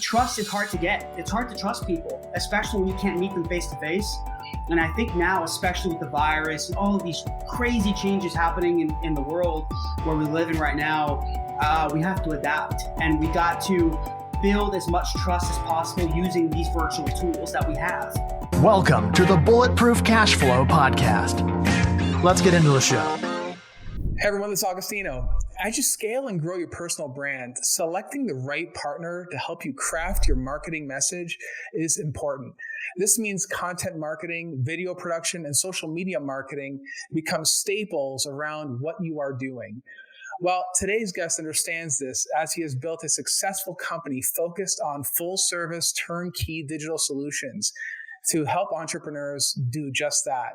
trust is hard to get. It's hard to trust people, especially when you can't meet them face to face. And I think now, especially with the virus and all of these crazy changes happening in the world where we live in right now, we have to adapt, and we got to build as much trust as possible using these virtual tools that we have. Welcome to the Bulletproof Cashflow podcast. Let's get into the show. Hey everyone, this is Agostino. As you scale and grow your personal brand, selecting the right partner to help you craft your marketing message is important. This means content marketing, video production, and social media marketing become staples around what you are doing. Well, today's guest understands this as he has built a successful company focused on full-service turnkey digital solutions to help entrepreneurs do just that.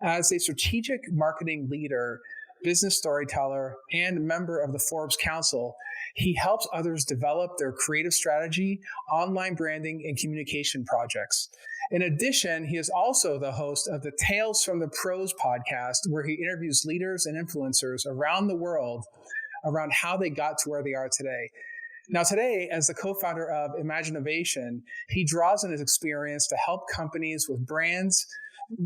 As a strategic marketing leader, business storyteller, and member of the Forbes Council, he helps others develop their creative strategy, online branding, and communication projects. In addition, he is also the host of the Tales from the Pros podcast, where he interviews leaders and influencers around the world around how they got to where they are today. Now today, as the co-founder of Imaginovation, he draws on his experience to help companies with brands,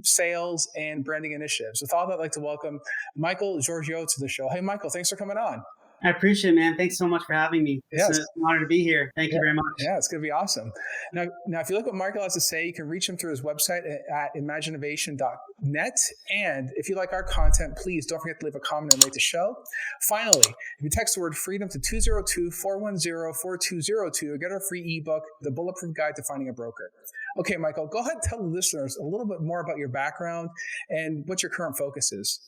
sales, and branding initiatives. With all that, I'd like to welcome Michael Georgiou to the show. Hey, Michael, thanks for coming on. I appreciate it, man. Thanks so much for having me. It's an honor to be here. Thank you very much. Yeah, it's going to be awesome. Now, if you look what Michael has to say, you can reach him through his website at imaginovation.net. And if you like our content, please don't forget to leave a comment and rate the show. Finally, if you text the word freedom to 202-410-4202, get our free ebook, The Bulletproof Guide to Finding a Broker. Okay, Michael, go ahead and tell the listeners a little bit more about your background and what your current focus is.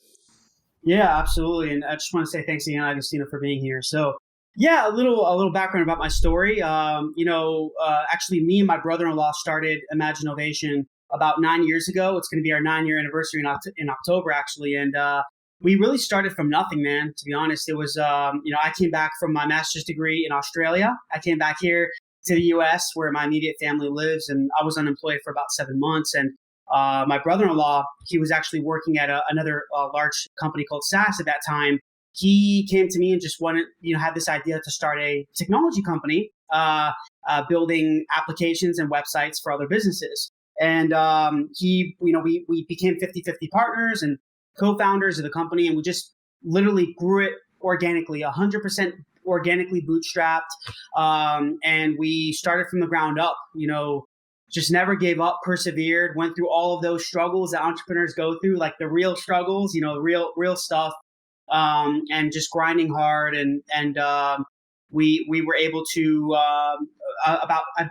Yeah, absolutely. And I just want to say thanks again, Agostino, for being here. So yeah, a little background about my story. Actually me and my brother-in-law started Imaginovation about 9 years ago. It's going to be our 9-year anniversary in October, actually. And we really started from nothing, man, to be honest. It was, I came back from my master's degree in Australia. I came back here to the US where my immediate family lives, and I was unemployed for about 7 months. And my brother-in-law, he was actually working at another large company called SAS at that time. He came to me and just had this idea to start a technology company, building applications and websites for other businesses. And we became 50-50 partners and co-founders of the company, and we just literally grew it organically, 100% organically bootstrapped. And we started from the ground up, just never gave up, persevered, went through all of those struggles that entrepreneurs go through, like the real struggles, real stuff, and just grinding hard. And we were able to, I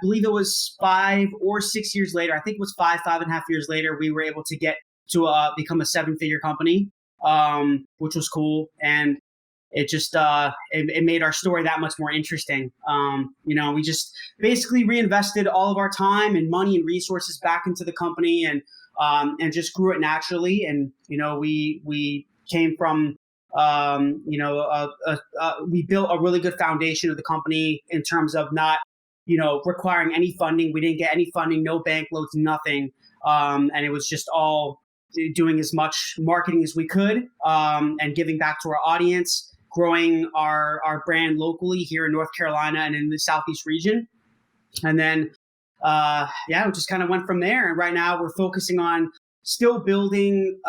believe it was 5 or 6 years later, I think it was 5.5 years later, we were able to get to become a 7-figure company, which was cool. And it just it made our story that much more interesting. We just basically reinvested all of our time and money and resources back into the company, and just grew it naturally. And we came from we built a really good foundation of the company in terms of not requiring any funding. We didn't get any funding, no bank loans, nothing, and it was just all doing as much marketing as we could, and giving back to our audience, growing our brand locally here in North Carolina and in the Southeast region. And then, we just kind of went from there. And right now we're focusing on still building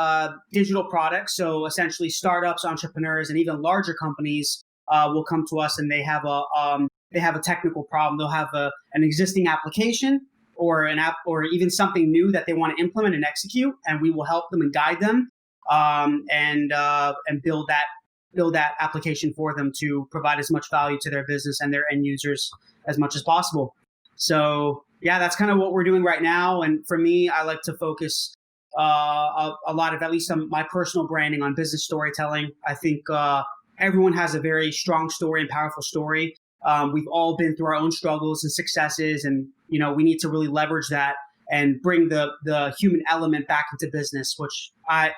digital products. So essentially startups, entrepreneurs, and even larger companies will come to us, and they have a technical problem. They'll have an existing application or an app or even something new that they want to implement and execute. And we will help them and guide them, and build that application for them to provide as much value to their business and their end users as much as possible. So yeah, that's kind of what we're doing right now. And for me, I like to focus a lot of, at least on my personal branding, on business storytelling. I think everyone has a very strong story and powerful story. We've all been through our own struggles and successes, and we need to really leverage that and bring the human element back into business, which at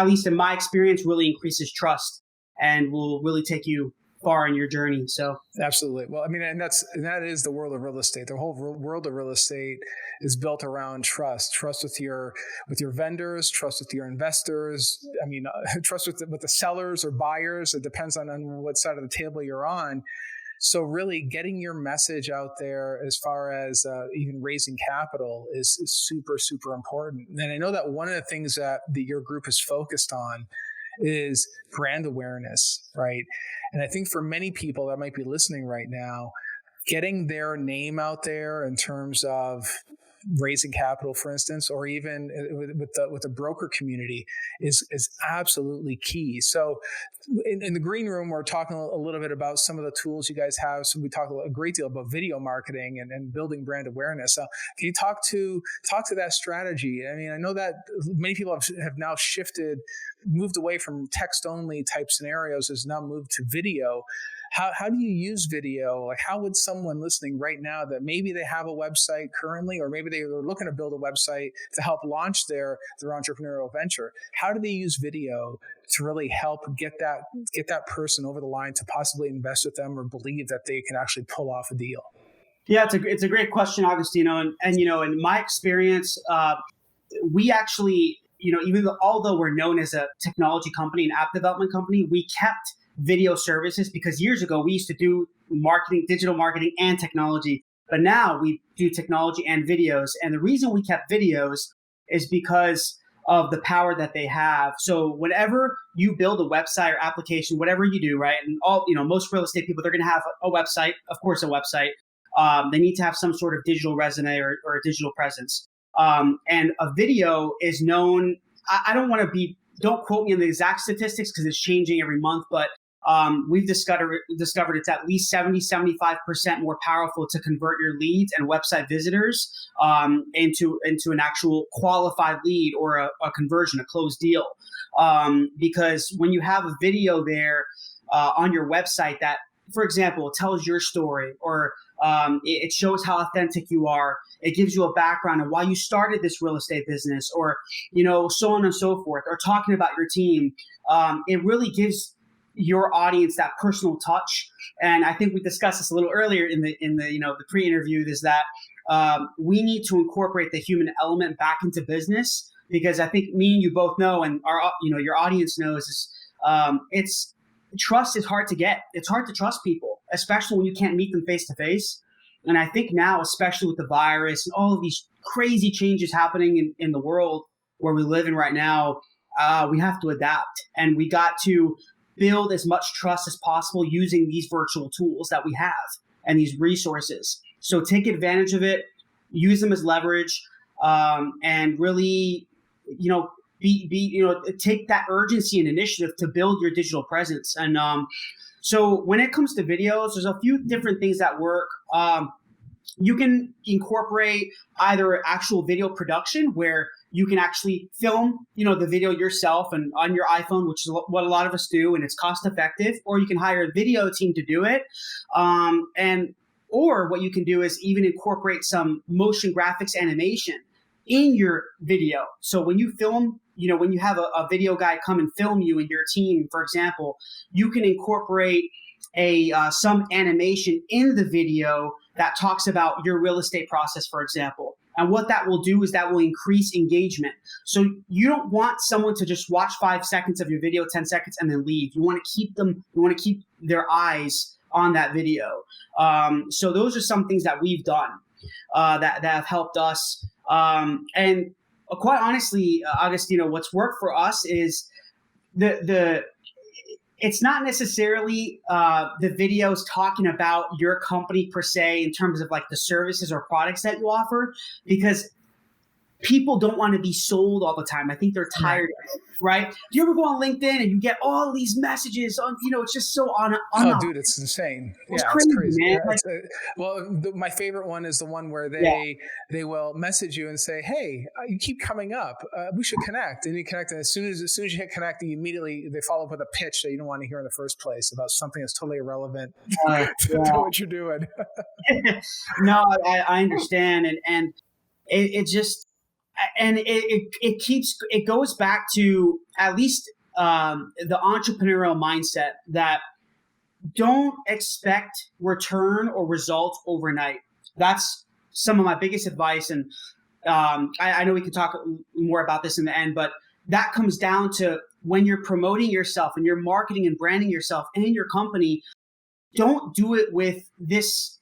least in my experience, really increases trust and will really take you far in your journey. So absolutely. Well, I mean, and that is the world of real estate. The whole world of real estate is built around trust with your vendors, trust with your investors. I mean, trust with the sellers or buyers. It depends on what side of the table you're on. So really getting your message out there as far as even raising capital is super, super important. And I know that one of the things that your group is focused on is brand awareness, right? And I think for many people that might be listening right now, getting their name out there in terms of raising capital, for instance, or even with the broker community is absolutely key. So in the green room, we're talking a little bit about some of the tools you guys have. So we talk a great deal about video marketing and building brand awareness. So can you talk to that strategy? I mean, I know that many people have now moved away from text only type scenarios, has now moved to video. How do you use video? Like, how would someone listening right now that maybe they have a website currently, or maybe they're looking to build a website to help launch their entrepreneurial venture, how do they use video to really help get that person over the line to possibly invest with them or believe that they can actually pull off a deal? Yeah, it's a great question, Agostino. And in my experience, we actually, although we're known as a technology company, an app development company, we kept video services because years ago we used to do marketing, digital marketing and technology, but now we do technology and videos. And the reason we kept videos is because of the power that they have. So whenever you build a website or application, whatever you do, right? And most real estate people, they're going to have a website, of course, a website. They need to have some sort of digital resume or a digital presence. And a video is known, don't quote me on the exact statistics because it's changing every month, but we've discovered it's at least 70-75% more powerful to convert your leads and website visitors into an actual qualified lead or a conversion, a closed deal. Because when you have a video there on your website that, for example, tells your story, or it shows how authentic you are, it gives you a background of why you started this real estate business, or so on and so forth, or talking about your team, it really gives your audience that personal touch. And I think we discussed this a little earlier in the pre-interview, is that we need to incorporate the human element back into business, because I think me and you both know, and your audience knows, is trust is hard to get. It's hard to trust people, especially when you can't meet them face to face. And I think now, especially with the virus and all of these crazy changes happening in the world where we live in right now, we have to adapt, and we got to build as much trust as possible using these virtual tools that we have and these resources. So take advantage of it, use them as leverage, and really, take that urgency and initiative to build your digital presence. And so when it comes to videos, there's a few different things that work. You can incorporate either actual video production, where you can actually film, the video yourself and on your iPhone, which is what a lot of us do, and it's cost effective, or you can hire a video team to do it. Or what you can do is even incorporate some motion graphics animation in your video. So when you film, when you have a video guy come and film you and your team, for example, you can incorporate some animation in the video that talks about your real estate process, for example. And what that will do is that will increase engagement. So you don't want someone to just watch 5 seconds of your video, 10 seconds, and then leave. You want to keep their eyes on that video. So those are some things that we've done that have helped us. And quite honestly, Agostino, what's worked for us is it's not necessarily the videos talking about your company per se in terms of like the services or products that you offer, because people don't want to be sold all the time. I think they're tired of it, right? Do you ever go on LinkedIn and you get all these messages on, it's just so on. Oh, dude, it's insane. It's crazy, man. My favorite one is the one where they will message you and say, "Hey, you keep coming up. We should connect." And you connect, and as soon as you hit connect, they follow up with a pitch that you don't want to hear in the first place about something that's totally irrelevant to what you're doing. No, I understand, and it just. And it goes back to at least the entrepreneurial mindset that don't expect return or results overnight. That's some of my biggest advice. And I know we can talk more about this in the end, but that comes down to when you're promoting yourself and you're marketing and branding yourself and your company, don't do it with this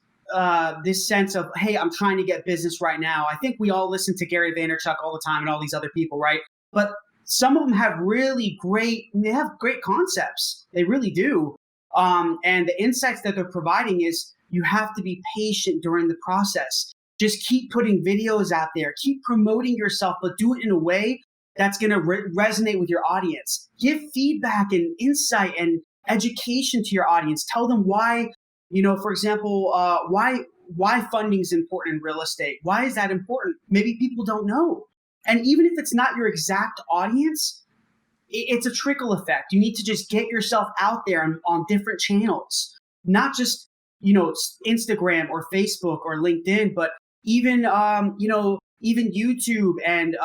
sense of, hey, I'm trying to get business right now. I think we all listen to Gary Vaynerchuk all the time and all these other people, right? But some of them have they have great concepts. They really do. And the insights that they're providing is you have to be patient during the process. Just keep putting videos out there, keep promoting yourself, but do it in a way that's going to resonate with your audience. Give feedback and insight and education to your audience. Tell them why, for example, why funding is important in real estate. Why is that important? Maybe people don't know. And even if it's not your exact audience, it's a trickle effect. You need to just get yourself out there on different channels, not just, Instagram or Facebook or LinkedIn, but even, even YouTube and,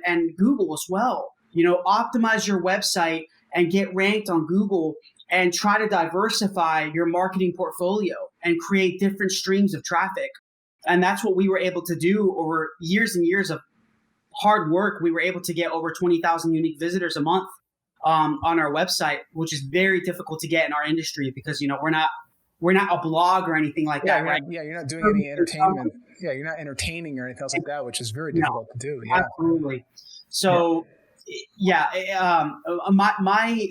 and Google as well. Optimize your website and get ranked on Google and try to diversify your marketing portfolio and create different streams of traffic. And that's what we were able to do over years and years of hard work. We were able to get over 20,000 unique visitors a month on our website, which is very difficult to get in our industry because, we're not a blog or anything like that, right? You're not doing any entertainment. Yeah, you're not entertaining or anything else like that, which is very difficult to do. Yeah, absolutely. So,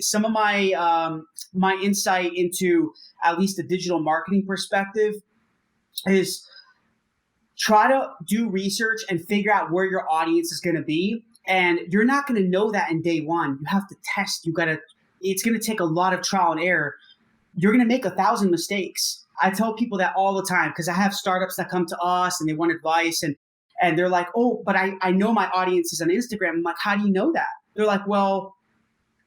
some of my insight into at least a digital marketing perspective is try to do research and figure out where your audience is going to be. And you're not going to know that in day one. You have to test. It's going to take a lot of trial and error. You're going to make 1,000 mistakes. I tell people that all the time because I have startups that come to us and they want advice and they're like, oh, but I know my audience is on Instagram. I'm like, how do you know that? They're like, well,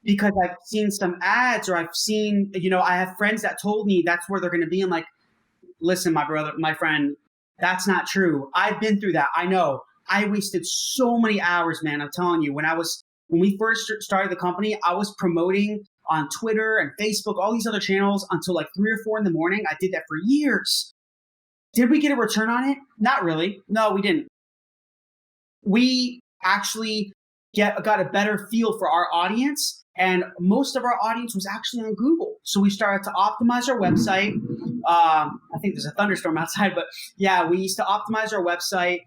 because I've seen some ads or I've seen, I have friends that told me that's where they're going to be. I'm like, listen, my friend, that's not true. I've been through that. I know. I wasted so many hours, man. I'm telling you, when we first started the company, I was promoting on Twitter and Facebook, all these other channels until like 3 or 4 in the morning. I did that for years. Did we get a return on it? Not really. No, we didn't. We actually got a better feel for our audience, and most of our audience was actually on Google. So we started to optimize our website. I think there's a thunderstorm outside, but yeah, we used to optimize our website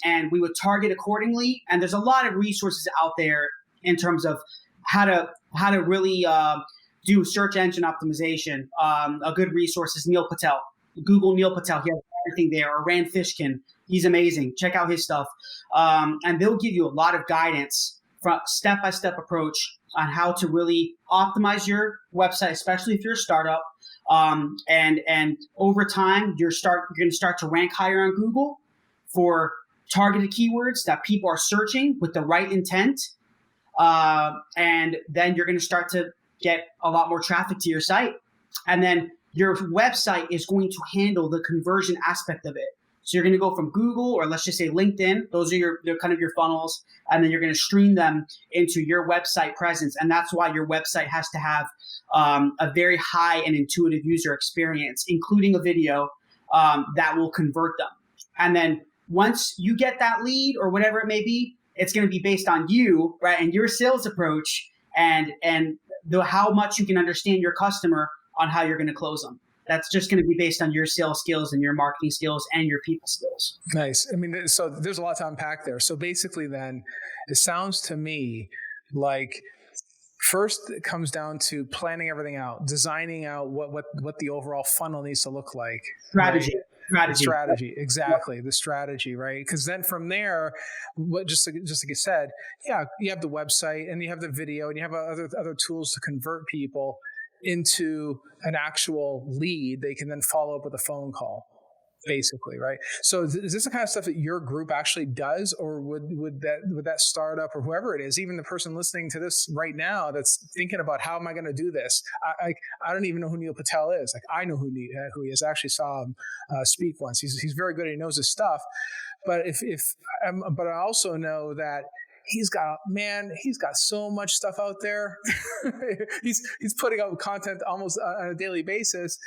and we would target accordingly. And there's a lot of resources out there in terms of how to really do search engine optimization. A good resource is Neil Patel. Google Neil Patel. He has everything there. Or Rand Fishkin. He's amazing. Check out his stuff. And they'll give you a lot of guidance from step-by-step approach on how to really optimize your website, especially if you're a startup. And over time, you're going to start to rank higher on Google for targeted keywords that people are searching with the right intent. And then you're going to start to get a lot more traffic to your site. And then your website is going to handle the conversion aspect of it. So you're going to go from Google, or let's just say LinkedIn. Those are they're kind of your funnels. And then you're going to stream them into your website presence. And that's why your website has to have a very high and intuitive user experience, including a video that will convert them. And then once you get that lead or whatever it may be, it's going to be based on you, right, and your sales approach and how much you can understand your customer on how you're going to close them. That's just going to be based on your sales skills and your marketing skills and your people skills. Nice. I mean, so there's a lot to unpack there. So basically then it sounds to me like first it comes down to planning everything out, designing out what the overall funnel needs to look like. Strategy. Right? Strategy. Exactly. Yeah. The strategy, right? Because then from there, just like you said, yeah, you have the website and you have the video and you have other tools to convert people into an actual lead. They can then follow up with a phone call, basically, right? So is this the kind of stuff that your group actually does, or would that startup or whoever it is, even the person listening to this right now that's thinking about how am I going to do this? I don't even know who Neil Patel is. Like, I know who he is. I actually saw him speak once. He's very good. He knows his stuff. But but I also know that he's got so much stuff out there. he's putting out content almost on a daily basis.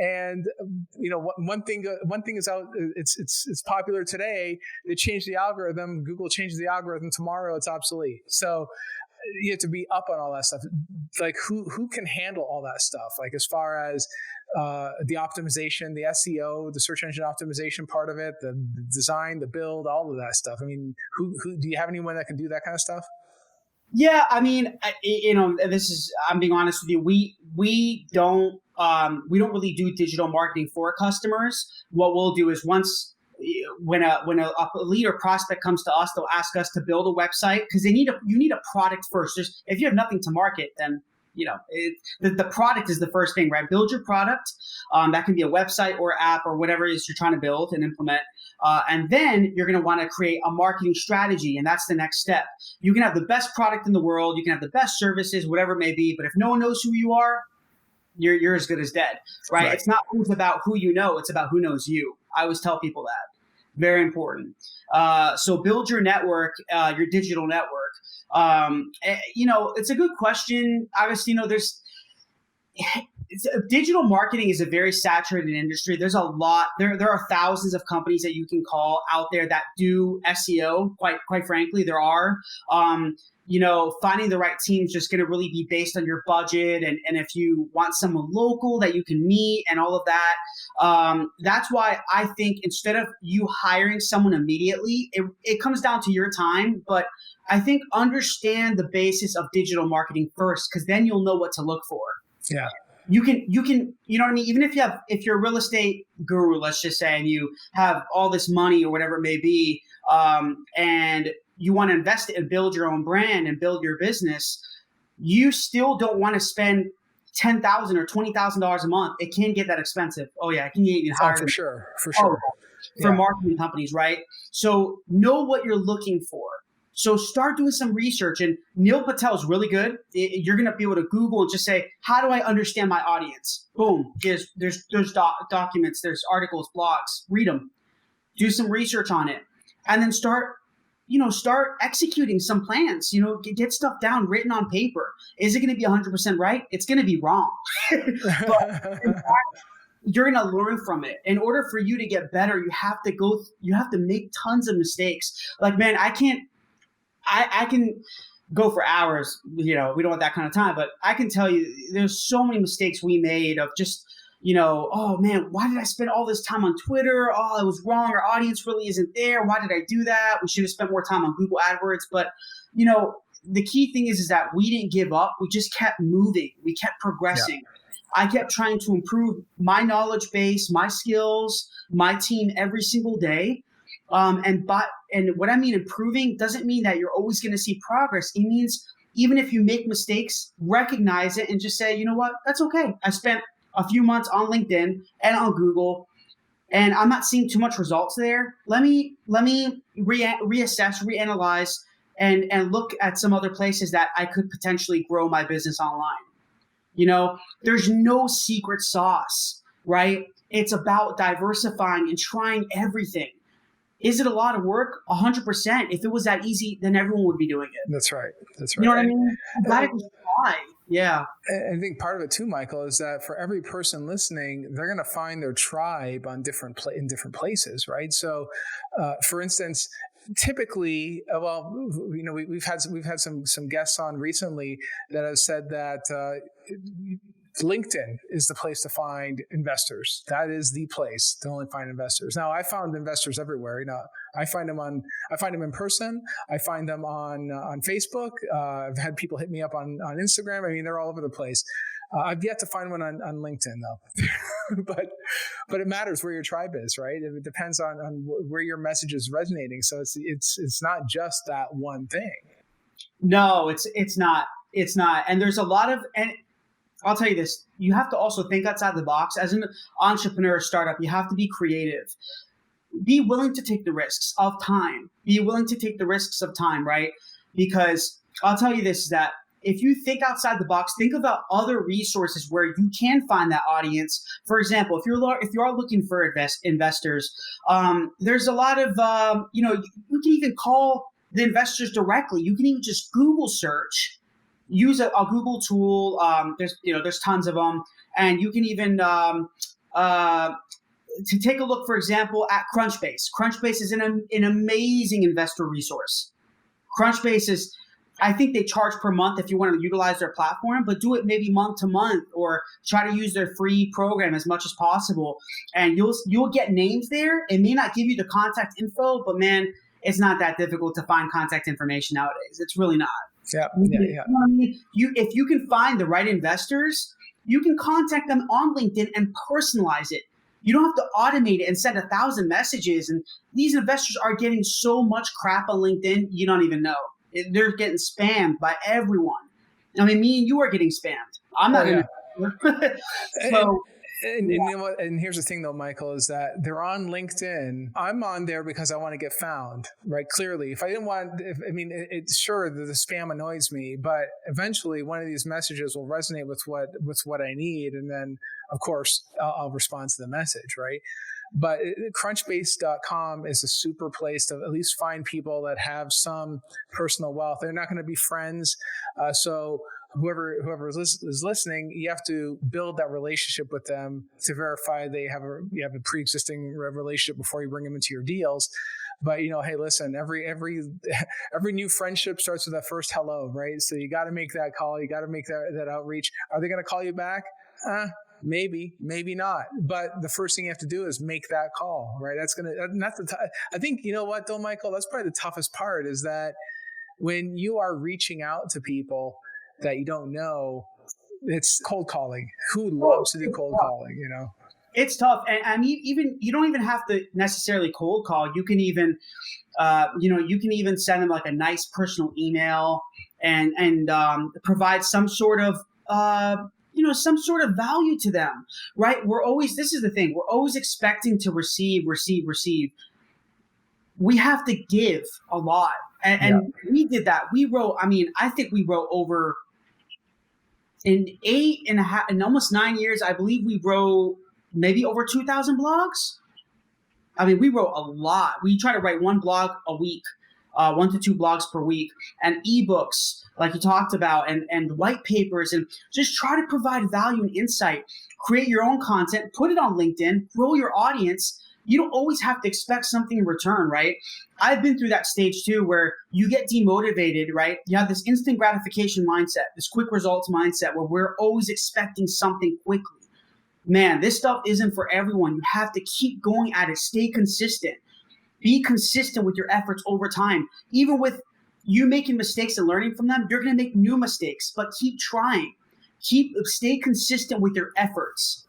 And one thing is out. It's popular today. They change the algorithm. Google changes the algorithm tomorrow. It's obsolete. So you have to be up on all that stuff. Like who can handle all that stuff? Like as far as the optimization, the SEO, the search engine optimization part of it, the design, the build, all of that stuff. I mean, who do you have anyone that can do that kind of stuff? Yeah, I mean, I'm being honest with you. We don't really do digital marketing for customers. What we'll do is when a lead or prospect comes to us, they'll ask us to build a website because you need a product first. If you have nothing to market, then the product is the first thing, right? Build your product. That can be a website or app or whatever it is you're trying to build and implement. And then you're going to want to create a marketing strategy. And that's the next step. You can have the best product in the world. You can have the best services, whatever it may be. But if no one knows who you are, you're as good as dead, right? It's not always about who you know. It's about who knows you. I always tell people that. Very important. So build your network, your digital network. It's a good question, Agostino. Digital marketing is a very saturated industry. There's a lot. There are thousands of companies that you can call out there that do SEO. Quite frankly, there are. Finding the right team is just going to really be based on your budget and if you want someone local that you can meet and all of that. That's why I think instead of you hiring someone immediately, it comes down to your time. But I think understand the basis of digital marketing first, because then you'll know what to look for. Yeah. You can, you know what I mean? Even if you're a real estate guru, let's just say, and you have all this money or whatever it may be, and you want to invest it and build your own brand and build your business, you still don't want to spend $10,000 or $20,000 a month. It can get that expensive. Oh yeah, it can get even higher. For sure. For marketing companies, right? So know what you're looking for. So start doing some research. And Neil Patel is really good. You're going to be able to Google and just say, how do I understand my audience? Boom. There's documents, there's articles, blogs. Read them. Do some research on it. And then start executing some plans, get stuff down, written on paper. Is it going to be 100% right? It's going to be wrong. But in fact, you're going to learn from it. In order for you to get better, you have to make tons of mistakes. Like, man, I can go for hours, we don't want that kind of time, but I can tell you there's so many mistakes we made of just, oh man, why did I spend all this time on Twitter? Oh, it was wrong. Our audience really isn't there. Why did I do that? We should have spent more time on Google AdWords. But, the key thing is that we didn't give up. We just kept moving. We kept progressing. Yeah. I kept trying to improve my knowledge base, my skills, my team every single day. And what I mean improving doesn't mean that you're always going to see progress. It means even if you make mistakes, recognize it and just say, you know what, that's okay. I spent a few months on LinkedIn and on Google, and I'm not seeing too much results there. Let me reassess, reanalyze, and look at some other places that I could potentially grow my business online. There's no secret sauce, right? It's about diversifying and trying everything. Is it a lot of work? 100%. If it was that easy, then everyone would be doing it. That's right. You know what I mean? That is why. Yeah. I think part of it too, Michael, is that for every person listening, they're going to find their tribe on in different places, right? So, for instance, typically, we've had some guests on recently that have said that LinkedIn is the place to find investors. That is the place to only find investors. Now, I found investors everywhere. I find them in person. I find them on Facebook. I've had people hit me up on Instagram. I mean, they're all over the place. I've yet to find one on LinkedIn though, but it matters where your tribe is, right? It depends on where your message is resonating. So it's not just that one thing. No, it's not. It's not. And there's a lot of I'll tell you this, you have to also think outside the box. As an entrepreneur startup, you have to be creative. Be willing to take the risks of time. Right? Because I'll tell you this, that if you think outside the box, think about other resources where you can find that audience. For example, if you are looking for investors, there's a lot of, you can even call the investors directly. You can even just Google search. Use a Google tool. There's tons of them, and you can even to take a look, for example, at Crunchbase. Crunchbase is an amazing investor resource. Crunchbase is I think they charge per month if you want to utilize their platform, but do it maybe month to month, or try to use their free program as much as possible. And you'll get names there. It may not give you the contact info, but man, it's not that difficult to find contact information nowadays. It's really not. Yeah. You know what I mean? If you can find the right investors, you can contact them on LinkedIn and personalize it. You don't have to automate it and send 1,000 messages. And these investors are getting so much crap on LinkedIn, you don't even know. They're getting spammed by everyone. I mean, me and you are getting spammed. I'm not going to. So. And you know what? And here's the thing, though, Michael, is that they're on LinkedIn. I'm on there because I want to get found, right? Clearly, if I didn't want, it's sure that the spam annoys me, but eventually one of these messages will resonate with what I need, and then, of course, I'll respond to the message, right? But Crunchbase.com is a super place to at least find people that have some personal wealth. They're not going to be friends, so. Whoever is listening, you have to build that relationship with them to verify you have a pre-existing relationship before you bring them into your deals. But hey, listen, every new friendship starts with that first hello, right? So you got to make that call, you got to make that outreach. Are they going to call you back? Maybe not. But the first thing you have to do is make that call, right? I think, you know what though, Michael, that's probably the toughest part, is that when you are reaching out to people that you don't know, it's cold calling. Who loves to do cold calling, It's tough. And even you don't even have to necessarily cold call. You can even, you can even send them like a nice personal email and provide some sort of, some sort of value to them, right? This is the thing, we're always expecting to receive. We have to give a lot. And we did that. I think we wrote over, in 8.5 and almost 9 years, I believe we wrote maybe over 2,000 blogs. We wrote a lot. We try to write one blog a week, 1 to 2 blogs per week, and ebooks, like you talked about, and white papers, and just try to provide value and insight. Create your own content, put it on LinkedIn, grow your audience. You don't always have to expect something in return, right? I've been through that stage too, where you get demotivated, right? You have this instant gratification mindset, this quick results mindset, where we're always expecting something quickly. Man, this stuff isn't for everyone. You have to keep going at it. Stay consistent. Be consistent with your efforts over time. Even with you making mistakes and learning from them, you're going to make new mistakes, but keep trying. Stay consistent with your efforts.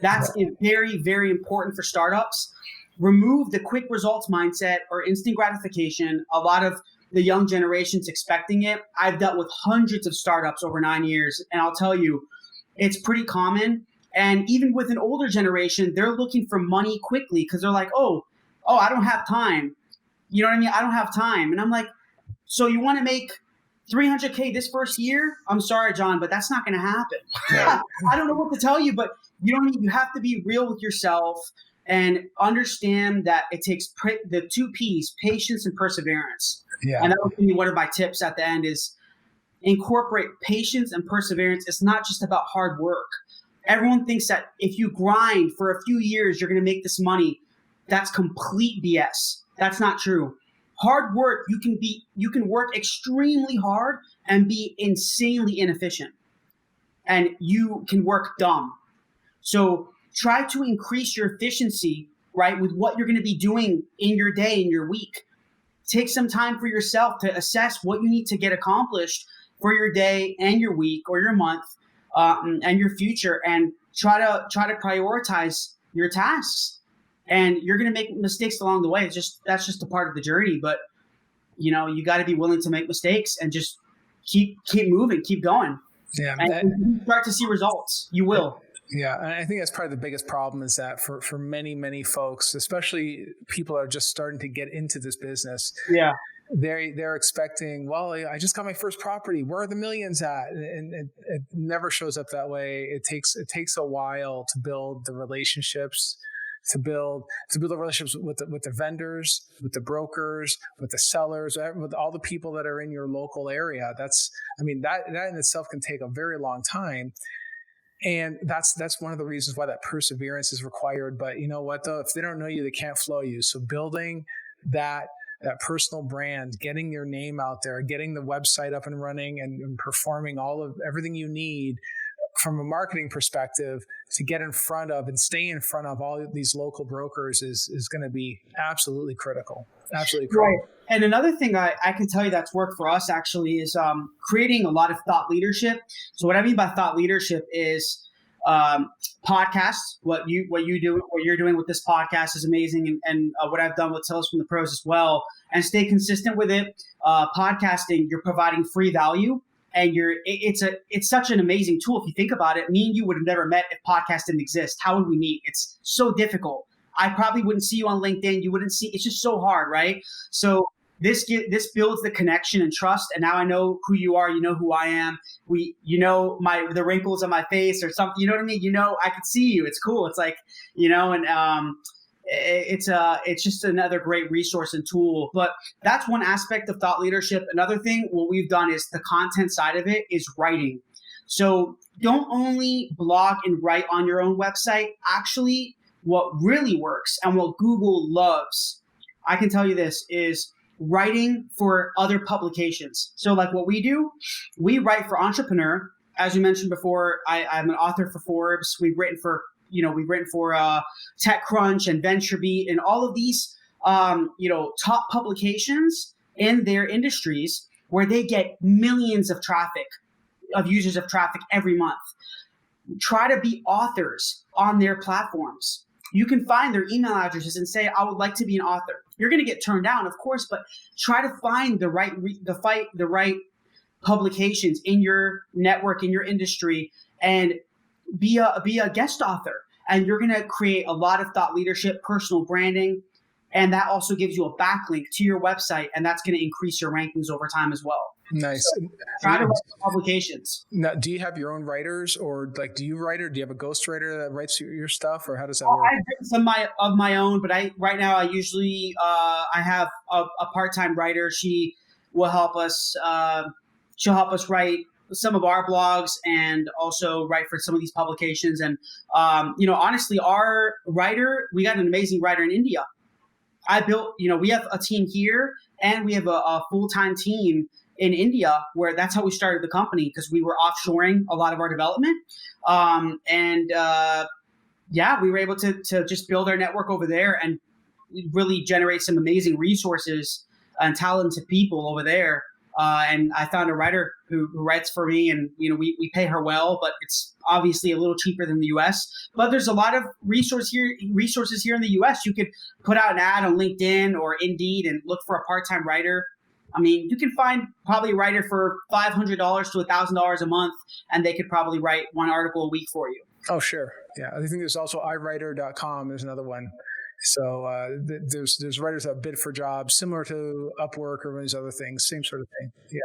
That's very, very important for startups. Remove the quick results mindset or instant gratification. A lot of the young generation's expecting it. I've dealt with hundreds of startups over 9 years, and I'll tell you, it's pretty common. And even with an older generation, they're looking for money quickly because they're like, oh, I don't have time. You know what I mean? I don't have time. And I'm like, so you want to make $300K this first year? I'm sorry, John, but that's not going to happen. Yeah. I don't know what to tell you, but you have to be real with yourself and understand that it takes the 2 P's, patience and perseverance. Yeah. And that would be one of my tips at the end is incorporate patience and perseverance. It's not just about hard work. Everyone thinks that if you grind for a few years, you're going to make this money. That's complete BS. That's not true. Hard work, you can work extremely hard and be insanely inefficient. And you can work dumb. So try to increase your efficiency, right, with what you're going to be doing in your day, in your week. Take some time for yourself to assess what you need to get accomplished for your day and your week or your month and your future, and try to prioritize your tasks. And you're going to make mistakes along the way. That's just a part of the journey. But you got to be willing to make mistakes and just keep moving, keep going. Yeah, and you start to see results. You will. Yeah, and I think that's probably the biggest problem is that for many, many folks, especially people that are just starting to get into this business, they're expecting, well, I just got my first property. Where are the millions at? And it never shows up that way. It takes a while to build the relationships, to build the relationships with the vendors, with the brokers, with the sellers, with all the people that are in your local area. That in itself can take a very long time. And that's one of the reasons why that perseverance is required. But you know what, though? If they don't know you, they can't flow you. So building that that personal brand, getting your name out there, getting the website up and running and performing everything you need from a marketing perspective to get in front of and stay in front of all of these local brokers is going to be absolutely critical. Absolutely critical. Right. And another thing I can tell you that's worked for us actually is creating a lot of thought leadership. So what I mean by thought leadership is podcasts. What you're doing with this podcast is amazing, and what I've done with Tales from the Pros as well. And stay consistent with it. Podcasting, you're providing free value. And it's such an amazing tool. If you think about it, me and you would have never met if podcast didn't exist. How would we meet? It's so difficult. I probably wouldn't see you on LinkedIn. You wouldn't see. It's just so hard, right? So this builds the connection and trust. And now I know who you are. You know who I am. The wrinkles on my face or something. You know what I mean? I could see you. It's cool. It's like and it's just another great resource and tool. But that's one aspect of thought leadership. Another thing, what we've done is the content side of it is writing. So don't only blog and write on your own website. Actually, what really works and what Google loves, I can tell you this, is writing for other publications. So like what we do, we write for Entrepreneur. As you mentioned before, I'm an author for Forbes. We've written for TechCrunch and VentureBeat and all of these, top publications in their industries where they get millions of users of traffic every month. Try to be authors on their platforms. You can find their email addresses and say, I would like to be an author. You're going to get turned down, of course, but try to find the right publications in your network, in your industry, and be a guest author. And you're going to create a lot of thought leadership, personal branding, and that also gives you a backlink to your website, and that's going to increase your rankings over time as well. Nice. So try to write publications. Now, do you have your own writers, or do you write, or do you have a ghostwriter that writes your stuff, or how does that work? I've written some of my own, but right now I usually I have a part-time writer. She will help us. She'll help us write some of our blogs and also write for some of these publications. And honestly, our writer, we got an amazing writer in India. We have a team here, and we have a full-time team in India, where that's how we started the company, because we were offshoring a lot of our development. We were able to just build our network over there and really generate some amazing resources and talented people over there. And I found a writer who writes for me, and we pay her well, but it's obviously a little cheaper than the US. But there's a lot of resources here in the US. You could put out an ad on LinkedIn or Indeed and look for a part-time writer. I mean, you can find probably a writer for $500 to $1,000 a month, and they could probably write one article a week for you. Oh, sure. Yeah. I think there's also iWriter.com. There's another one. So there's writers that bid for jobs similar to Upwork or these other things, same sort of thing. Yeah.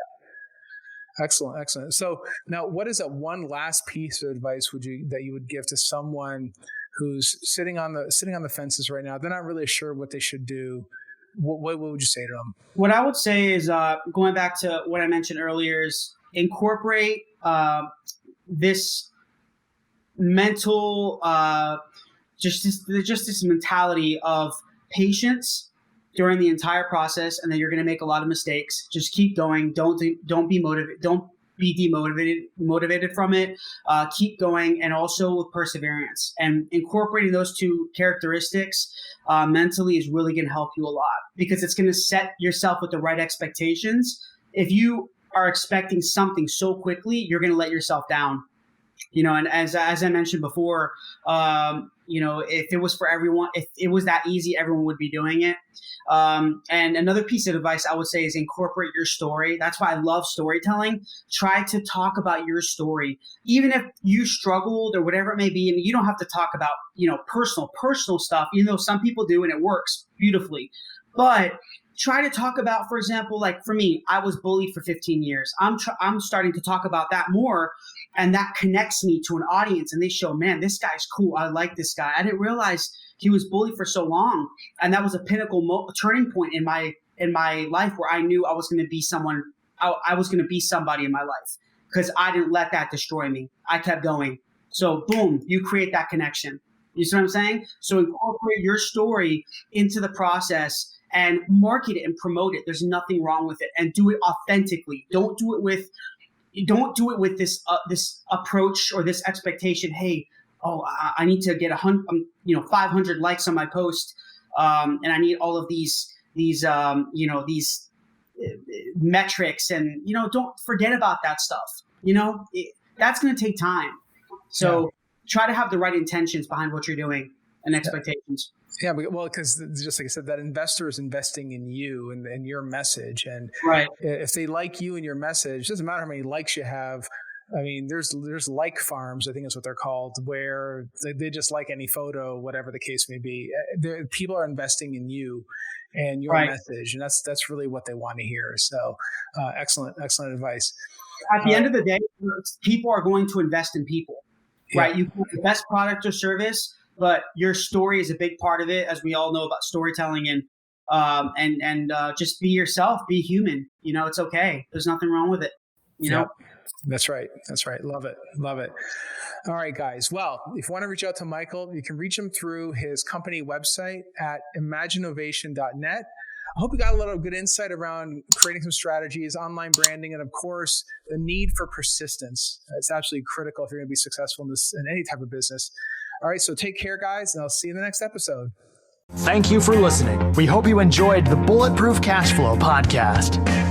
Excellent. So now, what is that one last piece of advice that you would give to someone who's sitting on the fences right now? They're not really sure what they should do. What would you say to them? What I would say is, going back to what I mentioned earlier, is incorporate this mental, just this mentality of patience during the entire process, and then you're going to make a lot of mistakes. Just keep going. Don't be motivated. Don't be motivated from it. Keep going, and also with perseverance. And incorporating those two characteristics mentally is really going to help you a lot, because it's going to set yourself with the right expectations. If you are expecting something so quickly, you're going to let yourself down. And as I mentioned before, if it was for everyone, if it was that easy, everyone would be doing it. And another piece of advice I would say is incorporate your story. That's why I love storytelling. Try to talk about your story, even if you struggled or whatever it may be. And you don't have to talk about, personal stuff, even though some people do, and it works beautifully. But try to talk about, for example, like for me, I was bullied for 15 years. I'm starting to talk about that more, and that connects me to an audience, and they show, man, this guy's cool. I like this guy. I didn't realize he was bullied for so long, and that was a pinnacle turning point in my life, where I knew I was going to be someone. I was going to be somebody in my life, because I didn't let that destroy me. I kept going. So boom, you create that connection. You see what I'm saying? So incorporate your story into the process. and market it and promote it. There's nothing wrong with it, and do it authentically. Don't do it with this this approach or this expectation. Hey, I need to get 500 likes on my post, and I need all of these metrics, and don't forget about that stuff. That's going to take time. So try to have the right intentions behind what you're doing and expectations. Yeah, well, because just like I said, that investor is investing in you and your message. And if they like you and your message, it doesn't matter how many likes you have. I mean, there's like farms, I think is what they're called, where they just like any photo, whatever the case may be. People are investing in you and your message, and that's really what they want to hear. So, excellent advice. At the end of the day, people are going to invest in people, right? You have the best product or service, but your story is a big part of it, as we all know about storytelling, and just be yourself, be human. It's okay. There's nothing wrong with it. That's right. Love it. All right, guys. Well, if you want to reach out to Michael, you can reach him through his company website at Imaginovation.net. I hope you got a little good insight around creating some strategies, online branding, and of course, the need for persistence. It's absolutely critical if you're going to be successful in any type of business. All right, so take care, guys, and I'll see you in the next episode. Thank you for listening. We hope you enjoyed the Bulletproof Cashflow podcast.